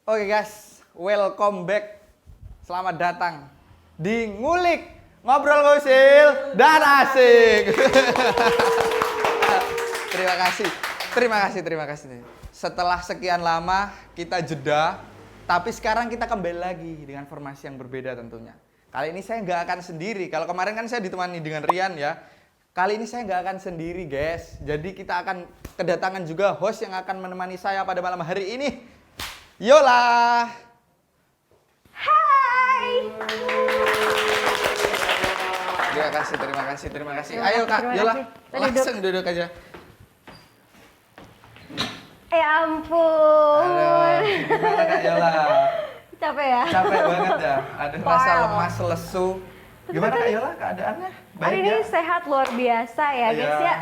Oke guys, welcome back. Selamat datang di Ngulik Ngobrol Ngusil dan Asik. Terima kasih. Setelah sekian lama kita jeda, tapi sekarang kita kembali lagi dengan formasi yang berbeda tentunya. Kali ini saya nggak akan sendiri. Kalau kemarin kan saya ditemani dengan Rian ya. Kali ini saya nggak akan sendiri guys. Jadi kita akan kedatangan juga host yang akan menemani saya pada malam hari ini. Yola. Hai. Terima kasih. Ayo Kak Yola, langsung duduk aja. Ya ampun. Halo, gimana Kak Yola? Capek ya? Capek banget ya? Ada rasa Wow. lemas, lesu. Gimana Kak Yola keadaannya? Hari ini sehat luar biasa ya guys ya.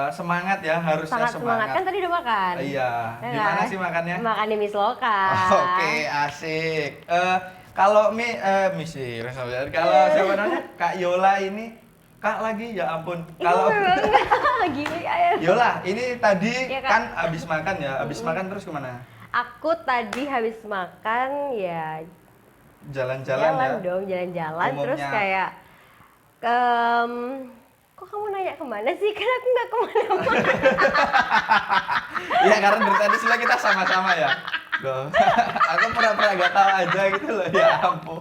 Semangat ya, harusnya Sangat semangat. Kan tadi udah makan. Iya. Ya Gimana kan? sih makannya? Makan di Miss Loka. Oke, asik. Kalau misi, kalau siapa namanya Kak Yola ini, Kak lagi ya ampun. Kalau Gini aja. Yola, ini tadi Iya, Kak. kan abis makan ya, abis makan terus kemana? Aku tadi habis makan ya Jalan-jalan ya? dong, jalan-jalan. Terus Umumnya. kayak kok kamu nanya kemana sih? Kan aku nggak kemana-mana. Iya karena dari tadi sila kita sama-sama ya. Loh, aku pernah gak tahu aja gitu loh, ya ampun.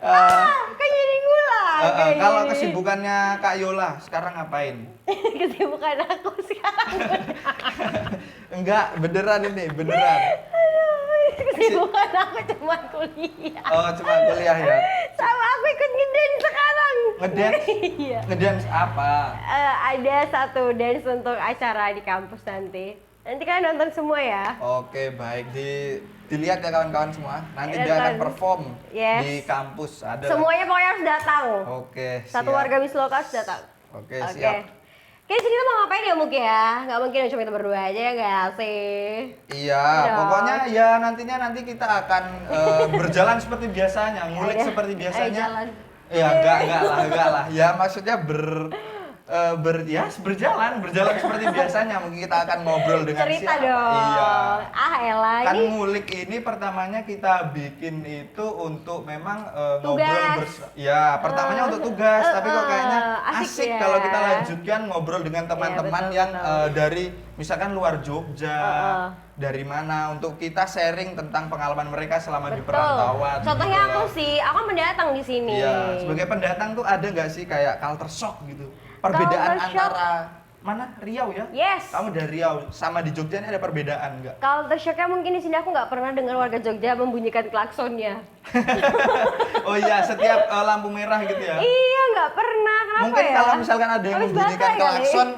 Kan jadi ngulang. kayak Kalau gini. kesibukannya Kak Yola sekarang ngapain? Kesibukan aku sekarang. Enggak, beneran ini, beneran. Kesibukan aku cuma kuliah. Oh, cuma kuliah ya. Sama aku ikut ngedance sekarang. Ngedance? Iya. Ngedance apa? Ada satu dance untuk acara di kampus nanti. Nanti kalian nonton semua ya. Oke, baik. Dilihat ya kawan-kawan semua. Nanti dia Nonton. akan perform Yes. di kampus. Ada. Semuanya pokoknya harus datang. Oke, Satu siap. warga Wisloka harus datang. Oke, siap. Kayak sini kita mau ngapain ya Muk ya? Nggak mungkin cuma kita berdua aja ya nggak sih? Iya, Dong. pokoknya ya nanti kita akan berjalan seperti biasanya, ngulik Ayo, seperti ayo biasanya. jalan. Ya enggak lah. Ya maksudnya berjalan seperti biasanya. Mungkin kita akan ngobrol dengan Cerita siapa. dong. Iya. Elah Kan ini ngulik ini pertamanya kita bikin itu untuk memang Tugas. Ya, pertamanya untuk tugas, tapi kok kayaknya asik asik ya. kalau kita lanjutkan ngobrol dengan teman-teman betul, yang betul. dari misalkan luar Jogja. Dari mana untuk kita sharing tentang pengalaman mereka selama di betul. perantauan. Contohnya gitu aku loh. sih, aku mendatang di sini. Iya, sebagai pendatang tuh ada nggak sih kayak culture shock gitu? Perbedaan Culture shock. antara mana Riau ya? Yes. Kamu dari Riau sama di Jogja ini ada perbedaan nggak? Culture shocknya mungkin di sini aku nggak pernah dengar warga Jogja membunyikan klaksonnya. Oh iya, setiap lampu merah gitu ya? Iya, nggak pernah. Kenapa Mungkin ya? kalau misalkan ada yang Habis membunyikan baterai kali. klakson,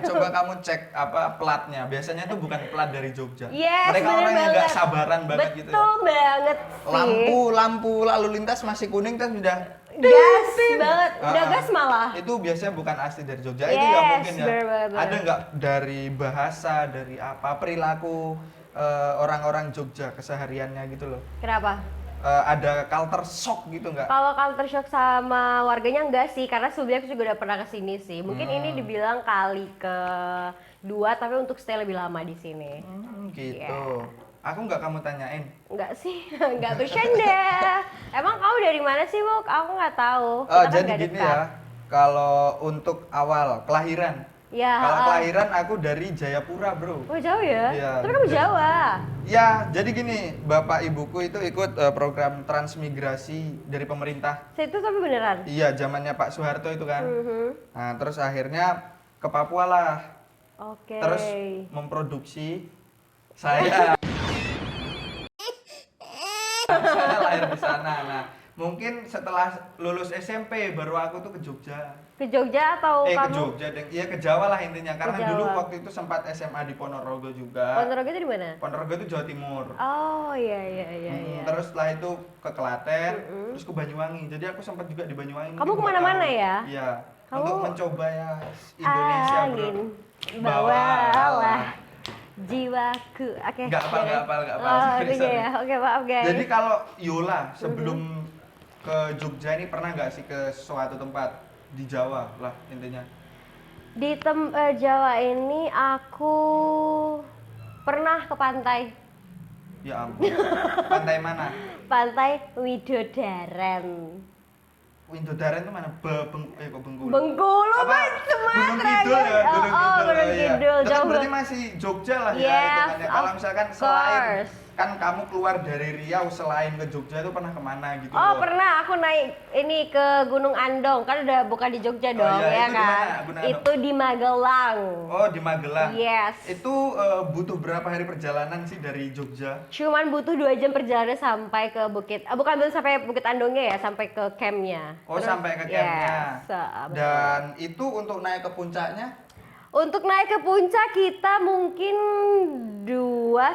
coba kamu cek apa platnya. Biasanya itu bukan plat dari Jogja. Yes, Mereka bener orang yang nggak banget. sabaran banget gitu ya. Betul banget sih. Lampu lalu lintas masih kuning kan sudah Gas banget, udah Ah, gas malah. Itu biasanya bukan asli dari Jogja. Itu Yes, ya mungkin ya. bener banget. Ada nggak dari bahasa, dari apa perilaku orang-orang Jogja kesehariannya gitu loh. Kenapa? Ada culture shock gitu nggak? Kalau culture shock sama warganya enggak sih, karena sebelumnya aku juga udah pernah kesini sih. Mungkin ini dibilang kali kedua, tapi untuk stay lebih lama di sini. Gitu. Iya. Aku nggak kamu tanyain. Enggak sih, enggak bercanda. Emang kamu dari mana sih, Buk? Aku nggak tahu. Kita kan Jadi nggak gini dekat. ya. Kalau untuk awal kelahiran. Ya, Kalau kelahiran aku dari Jayapura, Bro. Oh jauh ya? Iya, Tapi kamu jadi- Jawa. Ya, jadi gini, bapak ibuku itu ikut program transmigrasi dari pemerintah. Itu tapi beneran? Iya, zamannya Pak Soeharto itu kan. Mhm. Nah, terus akhirnya ke Papua lah. Oke. Terus memproduksi saya. Saya lahir di sana. Nah, mungkin setelah lulus SMP baru aku tuh ke Jogja. Ke Jogja atau Ke kamu? Jogja, ya ke Jawa lah intinya. Karena Jawa. dulu waktu itu sempat SMA di Ponorogo juga. Ponorogo itu di mana? Ponorogo itu Jawa Timur. Oh iya. Terus setelah itu ke Klaten, terus ke Banyuwangi. Jadi aku sempat juga di Banyuwangi. Kamu mungkin 2 kemana-mana tahun. ya? Iya. Kamu- Untuk mencoba ya Indonesia, bro. Angin bawalah jiwaku. Oke. Nggak hafal. Oh, Sorry, itu sorry. ya. Oke, maaf guys. Jadi kalau Yola sebelum ke Jogja ini pernah nggak sih ke suatu tempat di Jawa lah intinya? Di Jawa ini aku pernah ke pantai. Ya ampun. Pantai mana? Pantai Widodaren. Windodaran itu mana? Kok Bengkulu? Bengkulu Apa? kan Gunung Sumatera Kidul ya, kan? Gunung Kidul. Gunung Oh, iya. Kidul, Tapi jauh berarti banget. masih Jogja lah ya Yes, hitungannya. Kalau of misalkan selain course. kan kamu keluar dari Riau selain ke Jogja itu pernah kemana gitu Oh loh? pernah aku naik ini ke Gunung Andong, kan udah bukan di Jogja dong iya, ya itu di kan? mana, Gunung Andong? Itu di Magelang. Oh, di Magelang. Yes. Itu butuh berapa hari perjalanan sih dari Jogja? Cuman butuh 2 jam perjalanan sampai ke Bukit, bukan belum sampai Bukit Andongnya ya, sampai ke campnya. Oh, sampai ke campnya. Yes, betul. Dan itu untuk naik ke puncaknya Untuk naik ke puncak kita mungkin 2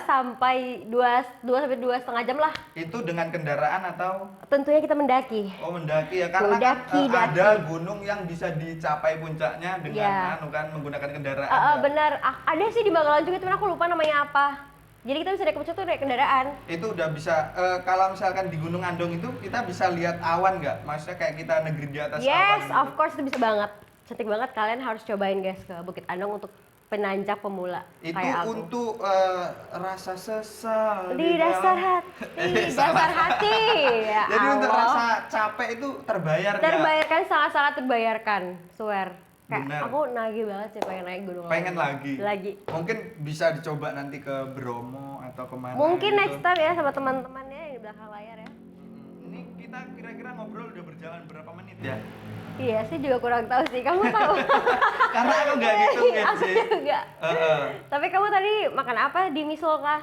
sampai 2,5 jam lah. itu dengan kendaraan atau Tentunya kita mendaki. mendaki ya karena kan Daki. ada gunung yang bisa dicapai puncaknya dengan Ya. kan menggunakan kendaraan. Ya. Benar, ada sih di Magelang juga, cuman aku lupa namanya apa. Jadi kita bisa naik ke puncak tuh naik kendaraan. Itu udah bisa kalau misalkan di Gunung Andong itu kita bisa lihat awan nggak? Maksudnya kayak kita negeri di atas awan Yes, gitu. of course itu bisa banget. Cantik banget, kalian harus cobain guys ke Bukit Andong untuk penanjak pemula Itu kayak aku. untuk rasa sesal Di dasar dalam- hati, Salah. dasar hati. Ya Jadi untuk Allah. rasa capek itu terbayar nggak? Terbayarkan, sangat-sangat terbayarkan, swear. Kayak Bener. aku nagih banget sih pengen naik gunung Pengen lagi. Lagi. Mungkin bisa dicoba nanti ke Bromo atau kemana Mungkin gitu. next time ya sama teman-temannya di belakang layar ya. Ini kita kira-kira ngobrol udah berjalan berapa menit ya? Iya sih juga kurang tahu sih, kamu tahu. Karena aku nggak gitu kan Aku sih. juga. Tapi kamu tadi makan apa di Misolka?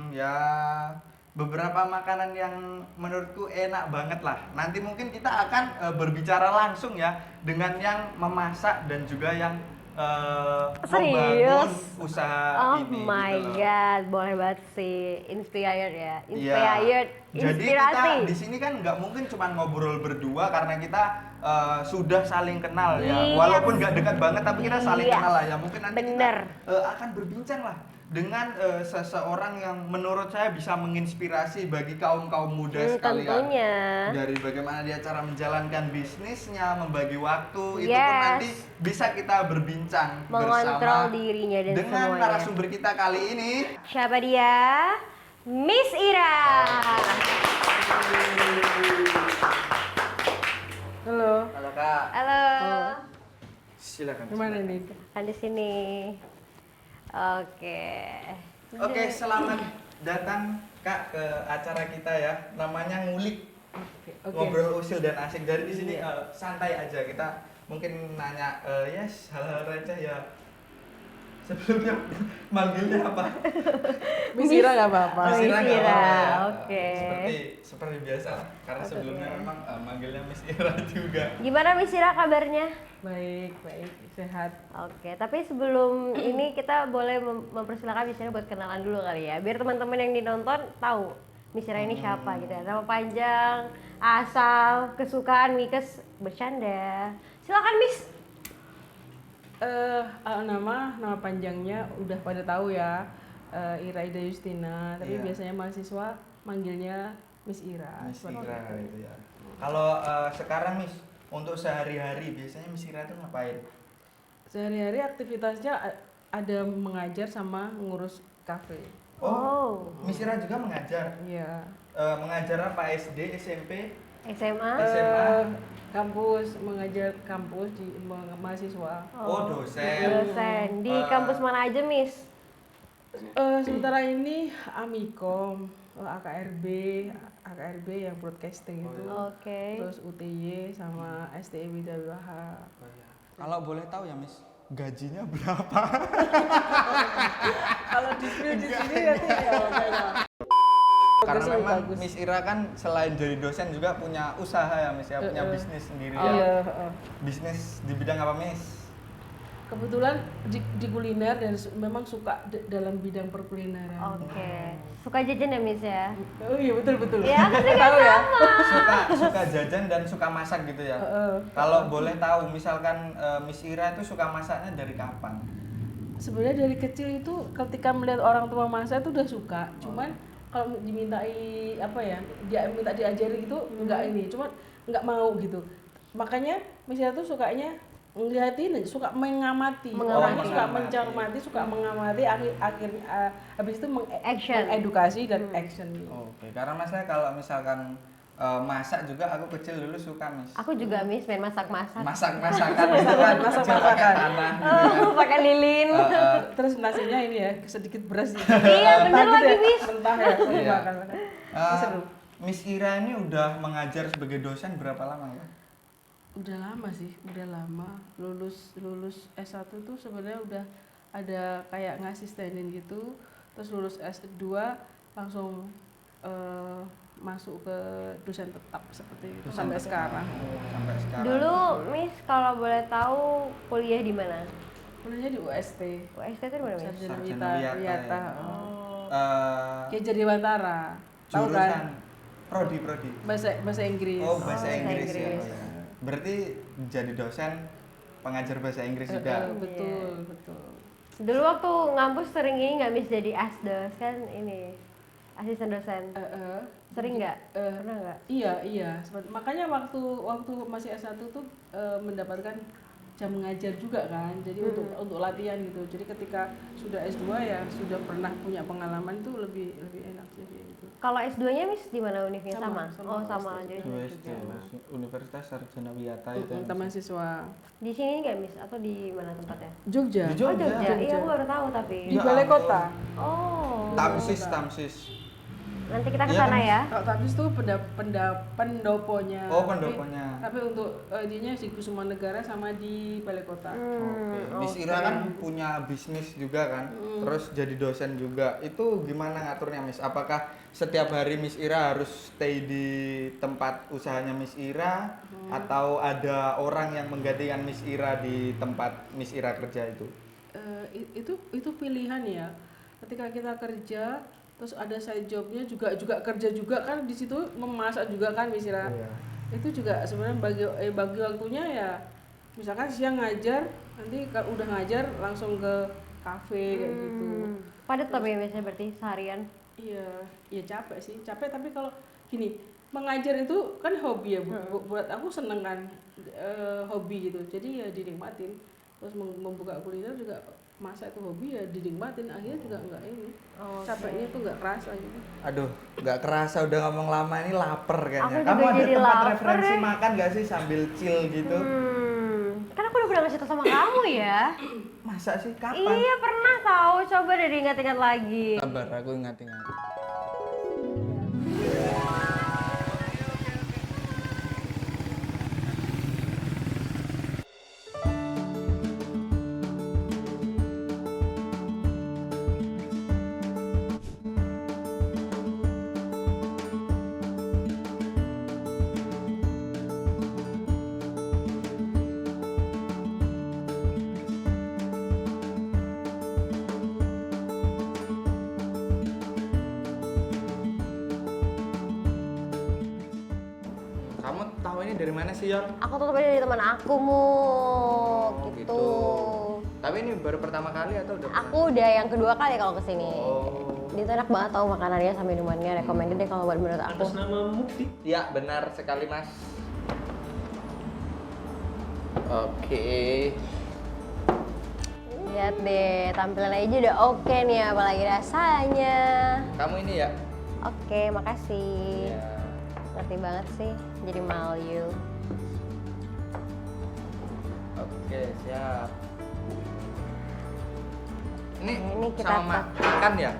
Ya beberapa makanan yang menurutku enak banget lah. Nanti mungkin kita akan berbicara langsung ya dengan yang memasak dan juga yang membangun Serius? usaha Oh ini. my gitu loh. god, boleh banget sih. Inspired ya. Iya. Inspired. Jadi Inspirasi. kita di sini kan nggak mungkin cuma ngobrol berdua karena kita sudah saling kenal ya. Iya. Walaupun nggak dekat banget tapi kita saling Iya. kenal lah ya. Mungkin nanti Bener. kita akan berbincang lah dengan seseorang yang menurut saya bisa menginspirasi bagi kaum muda sekalian. Tentunya. Dari bagaimana dia cara menjalankan bisnisnya, membagi waktu, itu pun Yes. nanti bisa kita berbincang Mengontrol bersama dirinya dan dengan semuanya. narasumber kita kali ini. Siapa dia? Miss Ira. Halo, Halo Kak, Halo. silakan. gimana nih? Kan di sini. Oke. Oke, selamat datang Kak ke acara kita ya. Namanya Ngulik. Oke. Ngobrol usil dan asik. Dari di sini santai aja, kita mungkin nanya yes hal-hal receh ya. Sebelumnya manggilnya apa? Miss Ira nggak apa-apa. Miss Ira nggak Ira, apa-apa ya. oke. Seperti biasa lah. Karena Oke. sebelumnya memang manggilnya Miss Ira juga. Gimana Miss Ira kabarnya? Baik, sehat. Oke, tapi sebelum ini kita boleh mempersilahkan Miss Ira buat kenalan dulu kali ya, biar teman-teman yang dinonton tahu Miss Ira ini siapa gitu ya. Nama panjang, asal, kesukaan, Mikes, bercanda. Silakan Miss. Nama panjangnya udah pada tahu ya, Ira Ida Justina. Tapi Iya. biasanya mahasiswa manggilnya Miss Ira. Miss seperti Ira itu. gitu ya. Kalau sekarang Miss, untuk sehari-hari biasanya Miss Ira itu ngapain? Sehari-hari aktivitasnya ada mengajar sama ngurus kafe. Oh. Miss Ira juga mengajar. Iya. Mengajar apa? SD, SMP? SMA. SMA. Kampus, mengajar kampus di mahasiswa. Oh, dosen. Dosen. Di Eh. kampus mana aja Miss? Sementara ini Amikom, AKRB yang broadcasting itu, Oke. terus UTY sama STI Widawaha. Kalau boleh tahu ya Miss, gajinya berapa? Kalau di spill di sini nanti ya makanya. Karena Bagus, memang bagus. Miss Ira kan selain jadi dosen juga punya usaha ya Miss ya, punya bisnis sendiri ya. Iya, Bisnis di bidang apa Miss? kebetulan di kuliner dan memang suka dalam bidang perkulineran. Oke. Suka jajan ya Miss ya? Oh iya betul. Ya, aku juga Tahu ya. Suka jajan dan suka masak gitu ya. Kalau boleh tahu, misalkan Miss Ira itu suka masaknya dari kapan? Sebenarnya dari kecil itu ketika melihat orang tua masak itu udah suka. Cuman kalau dimintai apa ya, dia minta diajari gitu enggak ini, cuman enggak mau gitu. Makanya misalnya tuh sukanya ngeliatin aja, suka mengamati. Orangnya suka mencermati, suka mengamati, akhirnya habis itu Action. mengedukasi dan action. Oke, karena masalah kalau misalkan masak juga aku kecil dulu suka Miss. Aku juga Miss main masak-masak. Masak-masakan itu kan kecil pakai tanah gitu kan. Pakai lilin. Terus nasinya ini ya sedikit beras gitu. Iya, bener Mentah gitu lagi, ya, Miss. mentah ya. Iya. Makan. Seru. Miss Ira ini udah mengajar sebagai dosen berapa lama ya? Udah lama sih, udah lama. Lulus S1 tuh sebenarnya udah ada kayak ngasistenin gitu. Terus lulus S2 langsung masuk ke dosen tetap seperti itu sampai sekarang. Sampai sekarang. Dulu Miss kalau boleh tahu kuliah di mana? Kuliahnya di UST. UST itu di mana Miss? Sarjana Sarjana Wiyata. Wiyata, ya. Oh. Eh, Kayak jadi Wantara. Tahu jurusan kan? prodi. Bahasa Inggris. Oh, bahasa bahasa Inggris, Inggris. ya. Berarti jadi dosen pengajar bahasa Inggris juga. Betul. Dulu waktu ngampus sering ini nggak Miss jadi asdos kan ini asisten dosen. Sering nggak? Pernah nggak? Iya. Makanya waktu masih S1 tuh mendapatkan jam mengajar juga kan. Jadi untuk latihan gitu. Jadi ketika sudah S2 ya sudah pernah punya pengalaman tuh lebih enak sih kayak gitu. Kalau S2-nya Miss di mana univnya sama? Sama Oh, sama UST. jadi UST, Universitas Sarjana Wiyata itu. ya, Miss? Teman siswa di sini nggak Miss atau di mana tempatnya? Jogja. Di Jogja. Oh, Jogja. Iya, aku baru tahu tapi. Di Ya Balai ampun. Kota. Oh. Tamsis. Nanti kita ke Iya sana kan? ya. Kalau Tapis tuh pendoponya. Oh, pendoponya. Tapi untuk ininya di Kusuma Negara sama di Balai Kota. Oke. Miss Ira kan punya bisnis juga kan, terus jadi dosen juga. Itu gimana ngaturnya Miss? Apakah setiap hari Miss Ira harus stay di tempat usahanya Miss Ira, atau ada orang yang menggantikan Miss Ira di tempat Miss Ira kerja itu? Itu pilihan ya. Ketika kita kerja, terus ada side jobnya juga kerja juga kan di situ memasak juga kan misalnya. Iya. Itu juga sebenarnya bagi waktunya ya. Misalkan siang ngajar, nanti kalau udah ngajar langsung ke kafe kayak gitu. Padat tapi biasanya berarti seharian. Iya capek sih, capek tapi kalau gini mengajar itu kan hobi ya buat aku seneng kan hobi gitu, jadi ya dinikmatin. Terus membuka kuliner juga masak itu hobi ya dinikmatin, akhirnya juga enggak ini capeknya tuh enggak kerasa gitu. Aduh, nggak kerasa udah ngomong lama ini lapar kayaknya. Aku Kamu juga ada jadi tempat lapar referensi ya. makan nggak sih sambil chill gitu? Kan aku udah pernah ngasih tau sama kamu ya. Masa sih kapan? Iya pernah tahu. Coba deh diingat-ingat lagi. Sabar, aku ingat-ingat. Kamu tahu ini dari mana sih, Yor? Aku tuh dari teman aku mu gitu. Tapi ini baru pertama kali atau udah pernah? Aku udah yang kedua kali kalau kesini. Oh. Dia tuh enak banget tau makanannya sama minumannya. Recommended deh kalau buat menurut aku. Atas nama Mukti. Ya, benar sekali, Mas. Oke. Lihat deh, tampilan aja udah oke nih, apalagi rasanya. Kamu ini ya? Oke, makasih. Iya. Ngerti banget sih, jadi malu. Oke, siap. Ini Ini kita sama makan ya?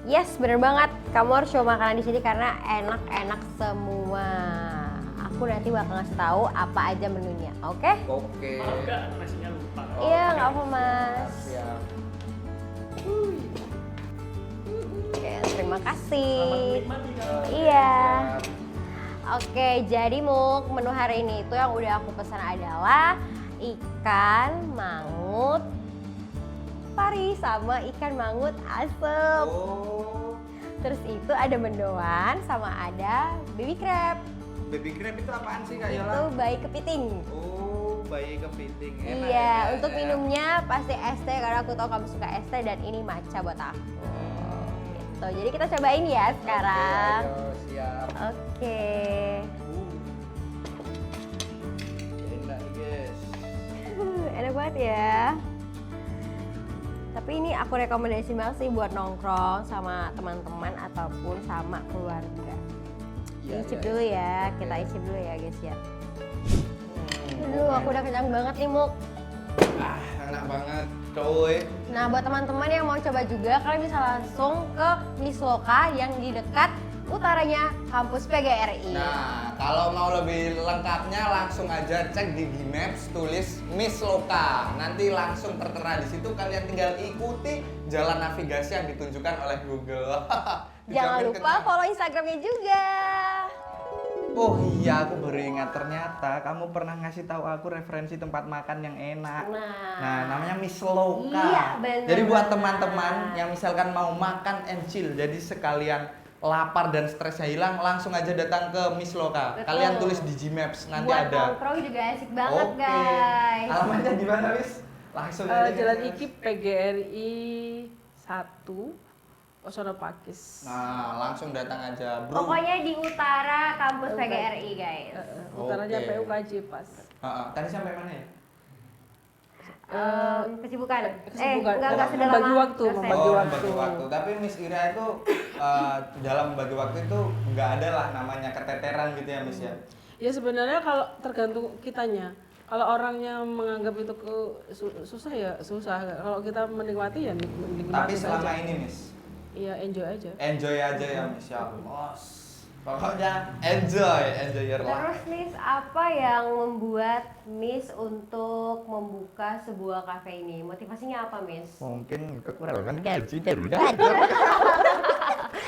Yes, bener banget. Kamu harus coba makanan di sini karena enak-enak semua. Aku nanti bakal ngasih tahu apa aja menunya, oke? Oke. Maaf nggak nasinya lupa. Iya, nggak apa mas. Siap. Oke, terima kasih. Menikmati kan? Iya. Oke, jadi Muk, menu hari ini itu yang udah aku pesan adalah ikan mangut pari sama ikan mangut asem. Oh. Terus itu ada mendoan sama ada baby crab. Baby crab itu apaan sih, Kak Itu Yola? bayi kepiting. Oh, bayi kepiting. Enak, Iya, enak, untuk enak. minumnya pasti es teh karena aku tahu kamu suka es teh dan ini matcha buat aku. Gitu. Jadi kita cobain ya sekarang. Oke, ayo, siap. Oke. Enak, guys. enak banget ya. Tapi ini aku rekomendasi banget sih buat nongkrong sama teman-teman ataupun sama keluarga. Iya, Icip iya, dulu ya, kita icip dulu ya guys ya. Aduh, aku udah kenyang banget nih Muk. Ah, enak banget, coy. Nah, buat teman-teman yang mau coba juga, kalian bisa langsung ke Miss Loka yang di dekat utaranya kampus PGRI. Nah, kalau mau lebih lengkapnya langsung aja cek di Gmaps, tulis Miss Loka. Nanti langsung tertera di situ, kalian tinggal ikuti jalan navigasi yang ditunjukkan oleh Google. Jangan Dijamin lupa kenyang. follow Instagramnya juga. Oh iya, aku baru ingat ternyata kamu pernah ngasih tahu aku referensi tempat makan yang enak. Nah, namanya Miss Loka. Iya, bener Jadi buat banget. teman-teman yang misalkan mau makan and chill, jadi sekalian lapar dan stresnya hilang, langsung aja datang ke Miss Loka. Betul. Kalian tulis di Gmaps, nanti Buat ada. nongkrong juga asik banget Oke. guys. Alamatnya di mana, Miss? Langsung aja. Jalan Miss. Iki PGRI 1 Osono Pakis. Nah, langsung datang aja, bro. Pokoknya di utara kampus PGRI guys. Utaranya Oke. PUKJ pas. Tadi sampai mana ya? Kesibukan. Kesibukan. Enggak sedalam Membagi waktu, dosen. membagi waktu. membagi waktu. Tapi Miss Ira itu dalam membagi waktu itu nggak ada lah namanya keteteran gitu ya, Miss ya. Ya sebenarnya kalau tergantung kitanya. Kalau orangnya menganggap itu susah ya susah. Kalau kita menikmati ya menikmati Tapi selama saja. ini, Miss, Iya enjoy aja. enjoy aja ya, Miss ya. Pokoknya enjoy your life. Terus Miss, apa yang membuat Miss untuk membuka sebuah kafe ini? Motivasinya apa Miss? Mungkin kekurangan gaji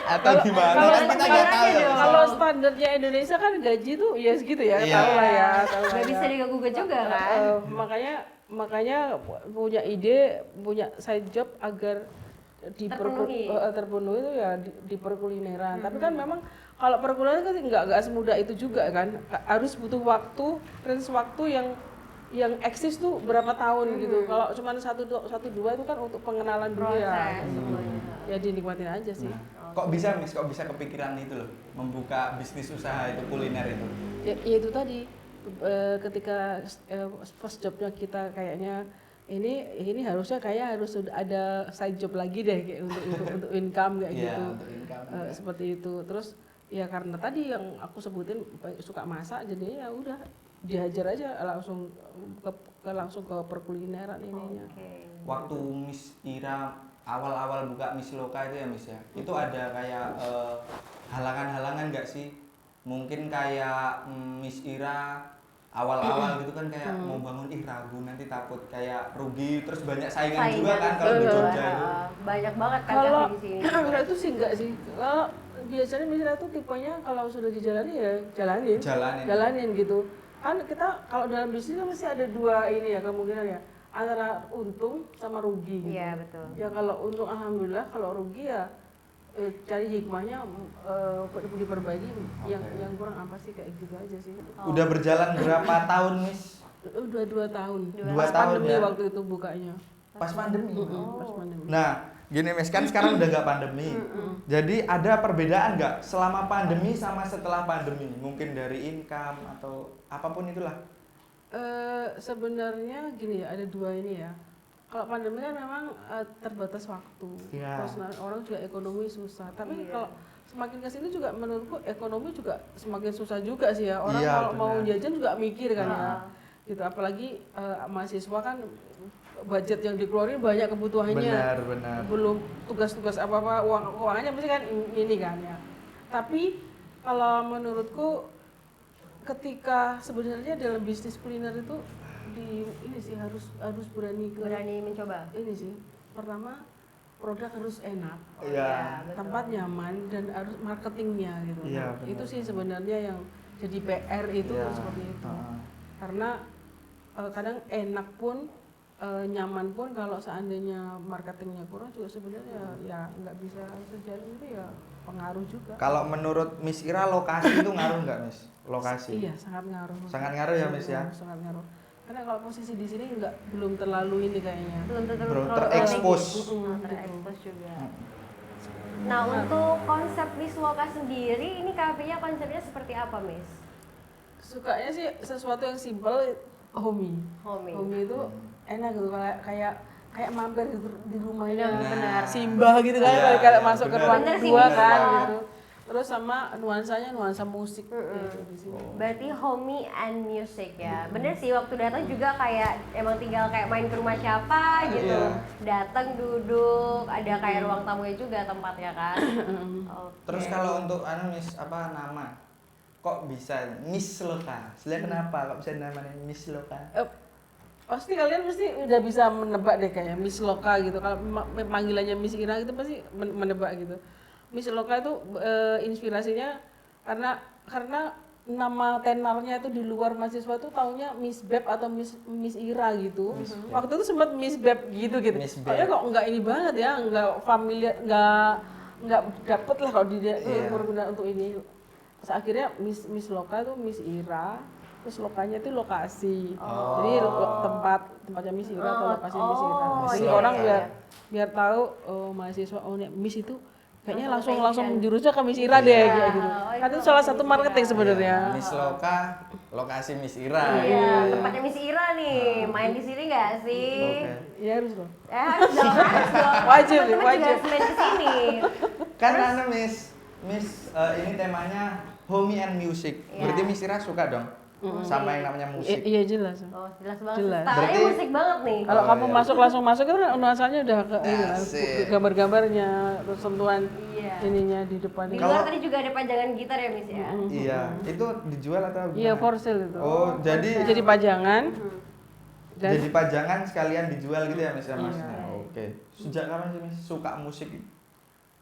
atau gimana Kalau kan kita nggak tahu ya. Miss. Kalau standarnya Indonesia kan gaji tuh ya segitu ya, Iya. tahu lah ya. Tahu lah Gak ya. bisa diganggu juga kan? Makanya punya ide, punya side job agar Terpenuhi. terpenuhi itu ya di perkulineran. Tapi kan memang kalau perkulineran kan nggak semudah itu juga kan. Harus butuh waktu, range waktu yang eksis tuh berapa tahun gitu. Kalau cuma satu dua itu kan untuk pengenalan dulu ya. Proses semuanya. Ya dinikmatin aja sih. Nah, kok bisa, Miss? Kok bisa kepikiran itu loh, membuka bisnis usaha itu kuliner itu? Ya itu tadi ketika first jobnya kita kayaknya ini harusnya harus sudah ada side job lagi deh kayak untuk income kayak Iya, gitu. untuk income. Seperti itu. Terus ya karena tadi yang aku sebutin suka masak jadi ya udah dihajar aja langsung ke perkulineran ininya. Oke. Waktu Miss Ira awal-awal buka Miss Loka itu ya, Miss ya, itu ada kayak halangan-halangan nggak sih? Mungkin kayak Miss Ira awal-awal gitu kan kayak mau bangun, ragu nanti takut kayak rugi, terus banyak saingan juga kan kalau di Jogja itu. Banyak banget kan Kalau kafe di sini. kalau itu sih enggak sih. Kalau biasanya misalnya tuh tipenya kalau sudah dijalani ya jalanin gitu. Kan kita kalau dalam bisnis kan mesti ada dua ini ya kemungkinan ya, antara untung sama rugi gitu. Iya betul. Ya kalau untung alhamdulillah, kalau rugi ya cari hikmahnya diperbaiki yang kurang apa sih kayak gitu aja sih. Udah berjalan berapa tahun, Miss? Udah 2 tahun. Dua Pas tahun pandemi ya? waktu itu bukanya. Pas pandemi. Pas pandemi. Nah, gini Miss, kan sekarang udah gak pandemi. Jadi ada perbedaan nggak selama pandemi sama setelah pandemi? Mungkin dari income atau apapun itulah. Sebenarnya gini ya, ada dua ini ya. Kalau pandemi kan memang terbatas waktu, Iya. terus orang juga ekonomi susah. Tapi Iya. kalau semakin kesini juga menurutku ekonomi juga semakin susah juga sih ya. Orang Iya, kalau mau benar. jajan juga mikir kan ya. Ah. Gitu. Apalagi mahasiswa kan budget yang dikeluarin banyak kebutuhannya. Benar. Belum tugas-tugas apa-apa, keuangannya mesti kan ini kan ya. Tapi kalau menurutku ketika sebenarnya dalam bisnis kuliner itu ini sih harus berani mencoba. ini sih. Pertama produk harus enak, Iya. betul. tempat nyaman dan harus marketingnya gitu. Iya, benar. Itu sih sebenarnya yang jadi PR itu Iya. seperti itu. Heeh. Karena kadang enak pun nyaman pun kalau seandainya marketingnya kurang juga sebenarnya ya nggak bisa sejalan itu ya pengaruh juga. Kalau menurut Miss Ira lokasi itu ngaruh nggak, Miss? Lokasi. Iya sangat ngaruh. Sangat ngaruh ya, Miss ya? Sangat ngaruh. Karena kalau posisi di sini belum terlalu ini kayaknya. Belum terekspos. Terekspos juga. Nah, untuk konsep Miss Loka sendiri, ini kafenya konsepnya seperti apa, Miss? Sukanya sih sesuatu yang simple, homey. Homey. Homey itu enak gitu kayak mampir di rumahnya Benar. Simbah gitu kan, Iya, kalau iya, masuk ke benar. ruang Benar sih, kedua Miss. kan Benar. gitu. Terus sama nuansanya nuansa musik gitu di sini. Berarti homey and music ya. Bener sih, waktu datang juga kayak emang tinggal kayak main ke rumah siapa gitu. Iya. Datang duduk, ada kayak ruang tamunya juga tempatnya kan. Oke. Terus kalau untuk Miss apa nama? Kok bisa Miss Loka? Sebenarnya kenapa kok bisa namanya Miss Loka? Pasti kalian udah bisa menebak deh kayak Miss Loka gitu. Kalau panggilannya Miss Ira gitu pasti menebak gitu. Miss Loka itu inspirasinya karena nama tenornya itu di luar mahasiswa tuh taunya Miss Beb atau Miss Ira gitu. Waktu itu sempat Miss Beb gitu. Miss Beb. Kayaknya kok nggak ini banget ya, nggak familiar, nggak dapet lah kalau berguna untuk ini. Terus akhirnya Miss Loka tuh Miss Ira. Terus lokanya itu lokasi, jadi tempatnya Miss Ira atau lokasi Miss Ira. Jadi iya, orang iya. biar tahu mahasiswa nih Miss itu kayaknya langsung jurusnya ke Miss Ira deh kayak gitu. Kan itu salah satu marketing sebenarnya. Miss Loka, lokasi Miss Ira. Iya, tempatnya Miss Ira nih. Main di sini nggak sih? Oke. Iya harus loh. Harus dong, harus dong. Wajib, Teman-teman wajib. juga harus main ke sini. Kan Miss ini temanya homey and music. Iya. Berarti Miss Ira suka dong sama yang namanya musik. Iya jelas. Oh, jelas banget. Jelas. Stylenya Berarti- musik banget nih. Kalau Oh, kamu iya. langsung masuk itu kan nuansanya udah ke Asik. gambar-gambarnya, terus sentuhan Iya. ininya di depan. Di Kalau- luar tadi juga ada pajangan gitar ya, Miss ya? Iya, itu dijual atau Iya gimana? for sale itu. Oh, jadi pajangan. Dan jadi pajangan sekalian dijual gitu ya Miss ya Mas? Iya. Nah, oke. Sejak kapan sih Miss suka musik?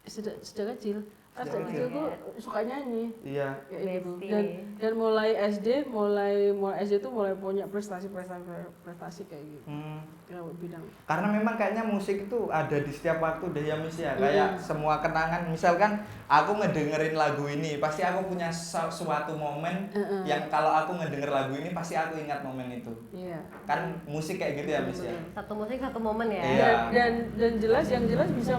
sejak kecil. Pas Sejak kecil tuh suka nyanyi. Iya. Kayak gitu. Besti. Dan mulai SD tuh mulai punya prestasi kayak gitu. Ya, bidang. Karena memang kayaknya musik itu ada di setiap waktu deh ya Miss ya. Kayak semua kenangan. Misalkan aku ngedengerin lagu ini, pasti aku punya suatu momen yang kalau aku ngedenger lagu ini pasti aku ingat momen itu. Iya. Kan musik kayak gitu ya Miss ya. Satu musik, satu momen ya? Iya. Dan jelas bisa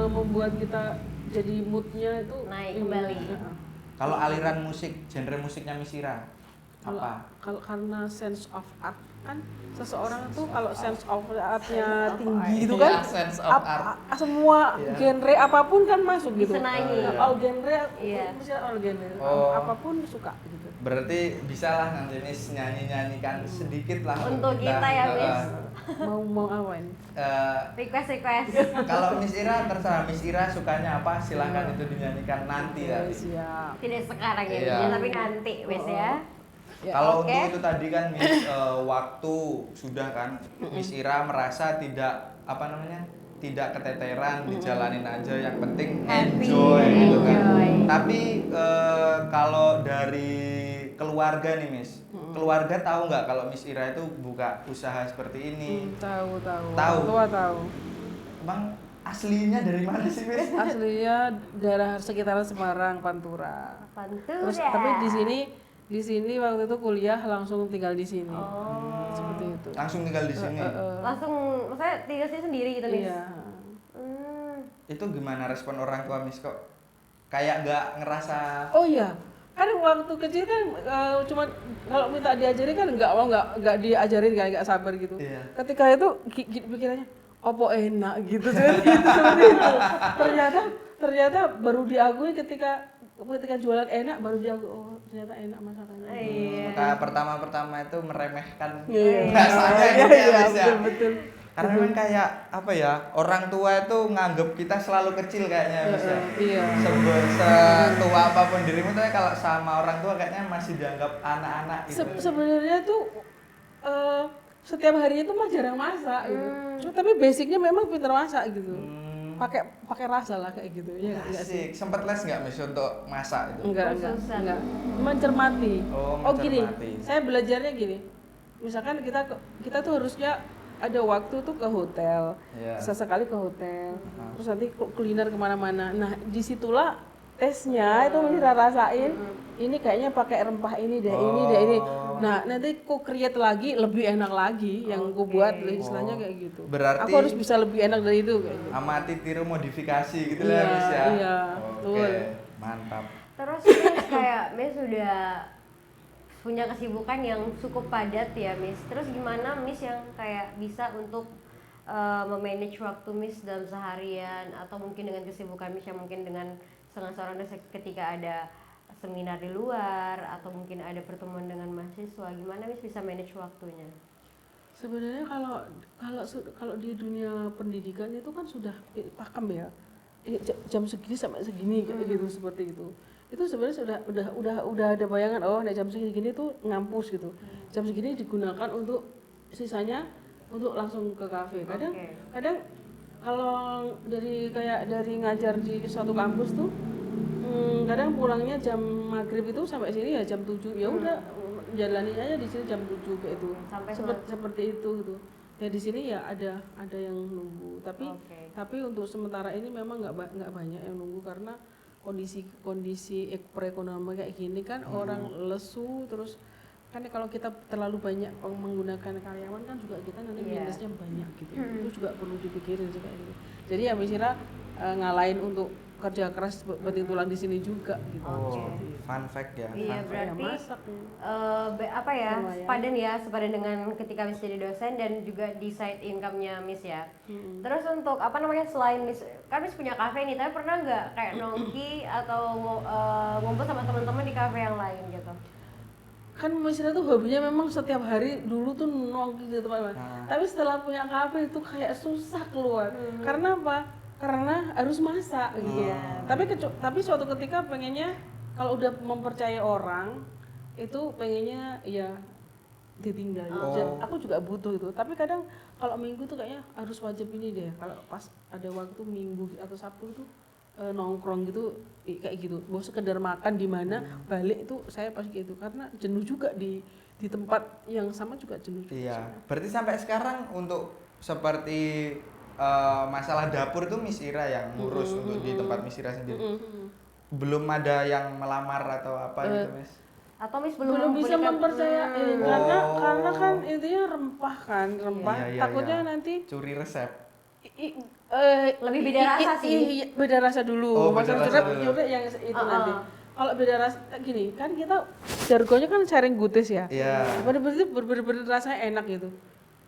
membuat kita jadi moodnya itu Naik ini. kembali. Heeh. Kalau aliran musik, genre musiknya Miss Ira apa? Kalau karena sense of art kan seseorang tuh kalau sense of artnya tinggi itu kan Iya, sense of art. semua Iya. genre apapun kan masuk gitu. Disenangi. Iya. All genre, Iya. misalnya all genre, Oh. apapun suka gitu. Berarti bisa lah nanti Miss nyanyi-nyanyikan sedikit lah Untuk kita ya, Miss. Mau apa ini? Request. Kalau Miss Ira terserah Miss Ira sukanya apa silahkan itu dinyanyikan nanti ya. Siap. Tidak sekarang ya, Iya. Miss, tapi nanti, Miss ya. Ya, Kalau oke. untuk itu tadi kan Miss waktu sudah kan Miss Ira merasa tidak keteteran dijalanin aja yang penting Happy, enjoy gitu kan. enjoy. Tapi kalau dari keluarga nih Miss, keluarga tahu nggak kalau Miss Ira itu buka usaha seperti ini? Tahu. Tahu. Tua tahu. Emang aslinya dari mana sih Miss? Aslinya daerah sekitaran Semarang, Pantura. Pantura. Terus tapi di sini waktu itu kuliah langsung tinggal di sini. Oh. Seperti itu. Langsung tinggal di sini. Langsung, maksudnya tinggal sini sendiri gitu, Miss? Iya. Itu gimana respon orang tua Miss kok? Kayak nggak ngerasa Oh iya. Kan waktu kecil kan cuma kalau minta diajarin kan nggak diajarin kan nggak sabar gitu. Iya. Ketika itu pikirannya opo enak gitu seperti itu. Ternyata baru diakui ketika jualan enak baru diakui oh ternyata enak masakannya. Iya. kayak pertama itu meremehkan Iya. rasanya gitu ya Iya, Miss ya. betul. Karena memang kayak apa ya, orang tua itu nganggep kita selalu kecil kayaknya Miss ya. Iya. Setua apapun dirimu tuh kalau sama orang tua kayaknya masih dianggap anak-anak gitu. Sebenarnya tuh setiap harinya tuh mah jarang masak gitu. Cuma tapi basicnya memang pintar masak gitu. Pakai rasa lah kayak gitu ya enggak sih? Asik. Sempet les nggak Miss untuk masak itu? Enggak. Mencermati. Oh, Gini, mencermati. saya belajarnya gini. Misalkan kita tuh harusnya ada waktu tuh ke hotel, Iya. sesekali ke hotel, terus nanti kuliner kemana-mana. Nah disitulah tesnya itu mesti rasain. Ini kayaknya pakai rempah ini deh, ini deh ini. Nah nanti ku create lagi lebih enak lagi yang ku buat istilahnya kayak gitu. Berarti- aku harus bisa lebih enak dari itu kayak gitu. Amati tiru modifikasi gitu lah Iya, Miss ya. iya, Oke, betul. mantap. Terus Miss kayak Miss udah punya kesibukan yang cukup padat ya Miss. Terus gimana Miss yang kayak bisa untuk memanage waktu Miss dalam seharian, atau mungkin dengan kesibukan Miss yang mungkin dengan seorang ketika ada seminar di luar atau mungkin ada pertemuan dengan mahasiswa, gimana Miss bisa manage waktunya? Sebenarnya kalau di dunia pendidikan itu kan sudah pakem ya. Jam segini sampai segini kayak gitu, seperti itu. Itu sebenarnya udah ada bayangan, oh nek jam segini tuh ngampus gitu. Jam segini digunakan untuk sisanya untuk langsung ke kafe. Kadang kalau dari ngajar di suatu kampus tuh kadang pulangnya jam maghrib itu sampai sini ya jam 7, ya udah jalani aja di sini jam 7 kayak itu. Sampai Seperti itu gitu. Ya di sini ya ada yang nunggu, tapi untuk sementara ini memang nggak banyak yang nunggu karena kondisi perekonomian kayak gini kan, orang lesu, terus kan kalau kita terlalu banyak menggunakan karyawan kan juga kita nanti minusnya banyak gitu. Itu juga perlu dipikirin sih kayak gitu. Jadi ya misalnya ngalahin untuk kerja keras banting tulang di sini juga gitu. Fun fact ya. Iya, fun fact. berarti masak. Sepadan dengan ketika Miss jadi dosen dan juga di side income-nya Miss ya. Terus untuk selain Miss, kan Miss punya kafe nih, tapi pernah nggak kayak nongki atau ngumpul sama teman-teman di kafe yang lain gitu? Kan misalnya tuh hobinya memang setiap hari dulu tuh nongki gitu teman-teman. Tapi setelah punya kafe itu kayak susah keluar. Karena apa? Karena harus masak gitu. Tapi suatu ketika pengennya kalau udah mempercayai orang itu pengennya ya ditinggal. Aku juga butuh itu. Tapi kadang kalau minggu tuh kayaknya harus wajib ini deh. Kalau pas ada waktu minggu atau Sabtu tuh nongkrong gitu kayak gitu. Mau sekedar makan di mana, balik itu saya pasti gitu karena jenuh juga di tempat yang sama juga jenuh juga. Iya. Berarti sampai sekarang untuk seperti masalah dapur itu Miss Ira yang ngurus untuk di tempat Miss Ira sendiri. Belum ada yang melamar atau apa gitu, Miss? Atau Miss belum bisa mempercayai karena kan intinya rempah. Iya, Takutnya nanti curi resep. lebih beda rasa sih. Beda rasa dulu. Beda rasa dulu. Yang itu nanti. Kalau beda rasa gini kan kita jargonnya kan sharing goodies ya. Iya. Bener-bener rasanya enak gitu.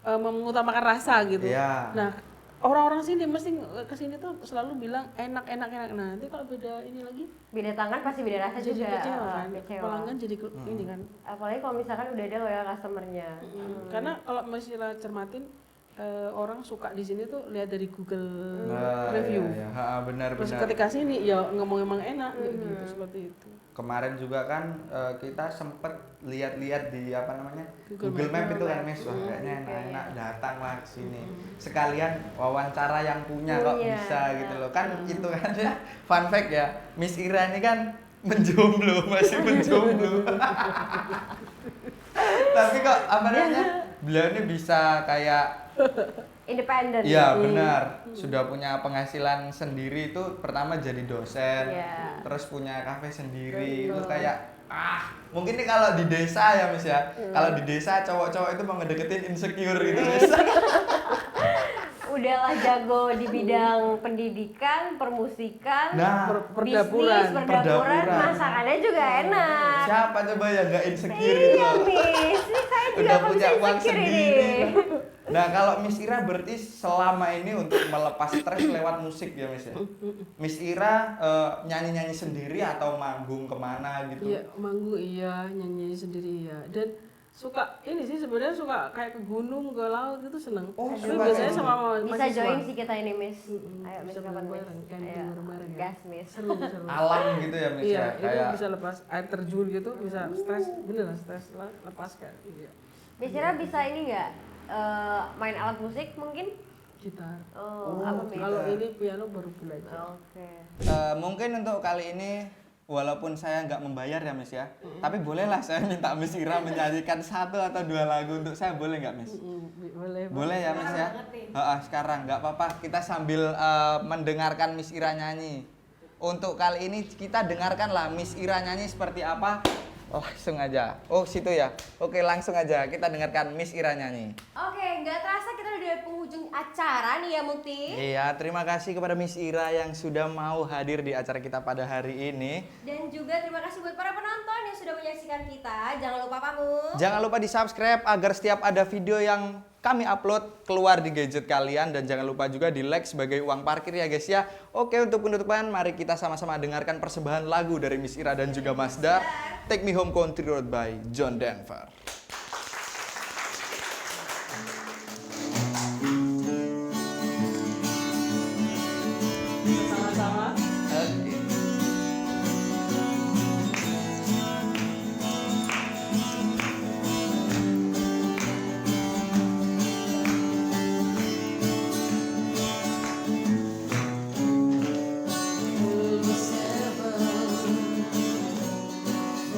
Mengutamakan rasa gitu. Iya. Nah, orang-orang sini mesti kesini tuh selalu bilang enak. Nah, nanti kalau beda ini lagi Beda tangan pasti beda rasa jadi juga. kecewa kan. Kecewa. Pelanggan jadi ini kan. Apalagi kalau misalkan udah ada loyal customer-nya. Karena kalau misalnya cermatin orang suka di sini tuh lihat dari Google review. Iya. Benar. Terus ketika sini ya ngomong emang enak gitu seperti itu. Kemarin juga kan kita sempet lihat-lihat di Google Map itu kan, Miss. Wah, kayaknya enak-enak, datanglah ke sini. Sekalian wawancara yang punya kok bisa gitu loh. Kan itu kan ya fun fact ya. Miss Ira ini kan masih menjomblo. Tapi kok beliau ini bisa kayak Independen. iya benar, sudah punya penghasilan sendiri. Itu pertama jadi dosen, terus punya kafe sendiri. Itu kayak mungkin nih kalau di desa ya Miss ya, kalau di desa cowok-cowok itu mau ngedeketin insecure gitu Miss. Udahlah jago di bidang pendidikan, permusikan, perdapuran, masakannya juga enak. Siapa coba yang nggak insecure gitu Iya loh. Miss, ini saya juga Udah punya uang insecure sendiri. ini. Nah kalau Miss Ira berarti selama ini untuk melepas stres lewat musik ya Miss ya? Miss Ira nyanyi-nyanyi sendiri atau manggung kemana gitu? Iya, manggung nyanyi sendiri ya. Dan suka ini sih sebenarnya suka kayak ke gunung, ke laut itu seneng. Tapi biasanya sama Bisa mahasiswa. join sih kita ini Miss. Ayo Miss Bisa kapan Miss? bareng, camping Ayo, bareng-bareng ya. gas Miss. Seru. Alam gitu ya Miss Iya, ya? itu Kayak bisa lepas air terjun gitu, bisa stres, beneran stres lepaskan. Iya. Miss Ira bisa ini nggak main alat musik mungkin? Gitar. Apa Miss? Kalau ini piano baru belajar. Oke. mungkin untuk kali ini walaupun saya nggak membayar ya Miss ya, tapi bolehlah saya minta Miss Ira menyanyikan 1 atau 2 lagu untuk saya, boleh nggak Miss? Boleh. Boleh ya Miss ya? Sekarang nggak apa-apa, kita sambil mendengarkan Miss Ira nyanyi. Untuk kali ini kita dengarkanlah Miss Ira nyanyi seperti apa. Langsung aja. Oh situ ya. Oke langsung aja kita dengarkan Miss Ira nyanyi. Oke, nggak terasa kita udah udah penghujung acara nih ya Mukti. Iya, terima kasih kepada Miss Ira yang sudah mau hadir di acara kita pada hari ini. Dan juga terima kasih buat para penonton yang sudah menyaksikan kita. Jangan lupa pamung. Jangan lupa di-subscribe agar setiap ada video yang kami upload keluar di gadget kalian. Dan jangan lupa juga di-like sebagai uang parkir ya guys ya. Oke, untuk penutupan mari kita sama-sama dengarkan persembahan lagu dari Miss Ira dan juga Mazda, Take Me Home Country Road by John Denver. Sama-sama. Oke.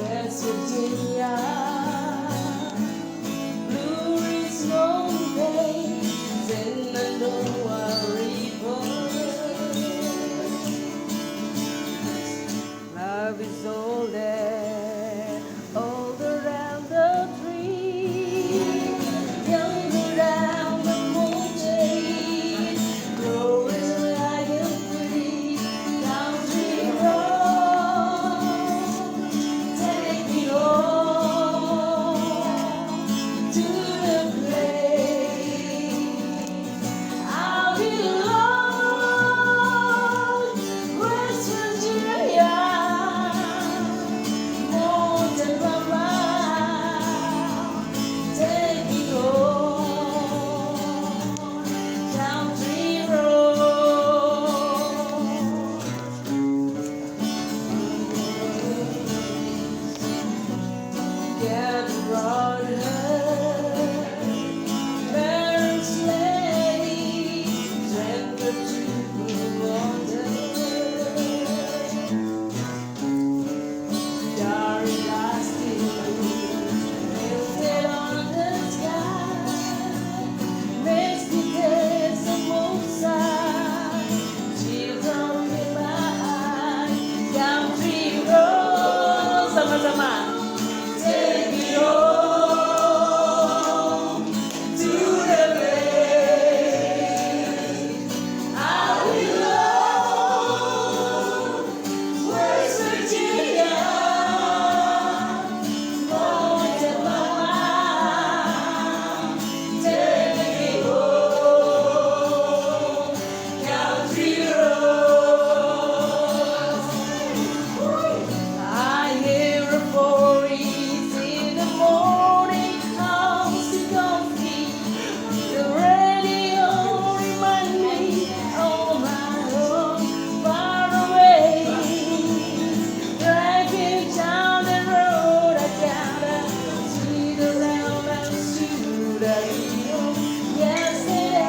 West Virginia, Blue Ridge Mountain, Shenandoah River. Love is all around the tree, young around the mountain, growing like a free country road. Take me home to the place I belong, West Virginia, mountain mama. Take me home, country road. Get water, parents lay, stranger to water. Starry lights lifted on the sky, misty days on both sides, children in my eyes, country road. Sama-sama. Take me home to the place I belong, West Virginia, mountain mama. Take me home, country road. I hear a voice in the morning, house to coffee. The radio remind me of my home far away. Driving down the road, I gotta see the land and see the radio. Yesterday,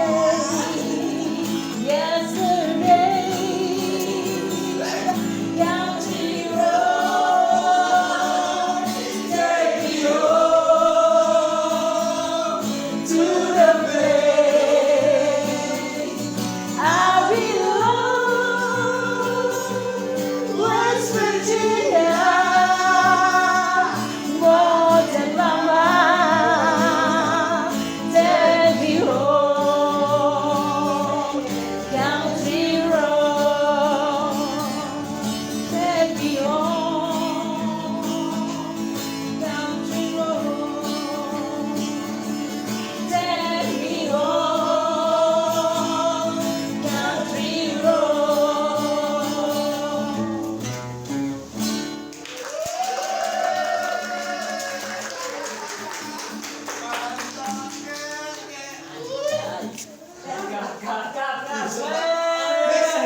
country road, take me home to the place I belong, West Virginia, mountain mama. Take me home, country road. Take me home, country road. Take me home, country road.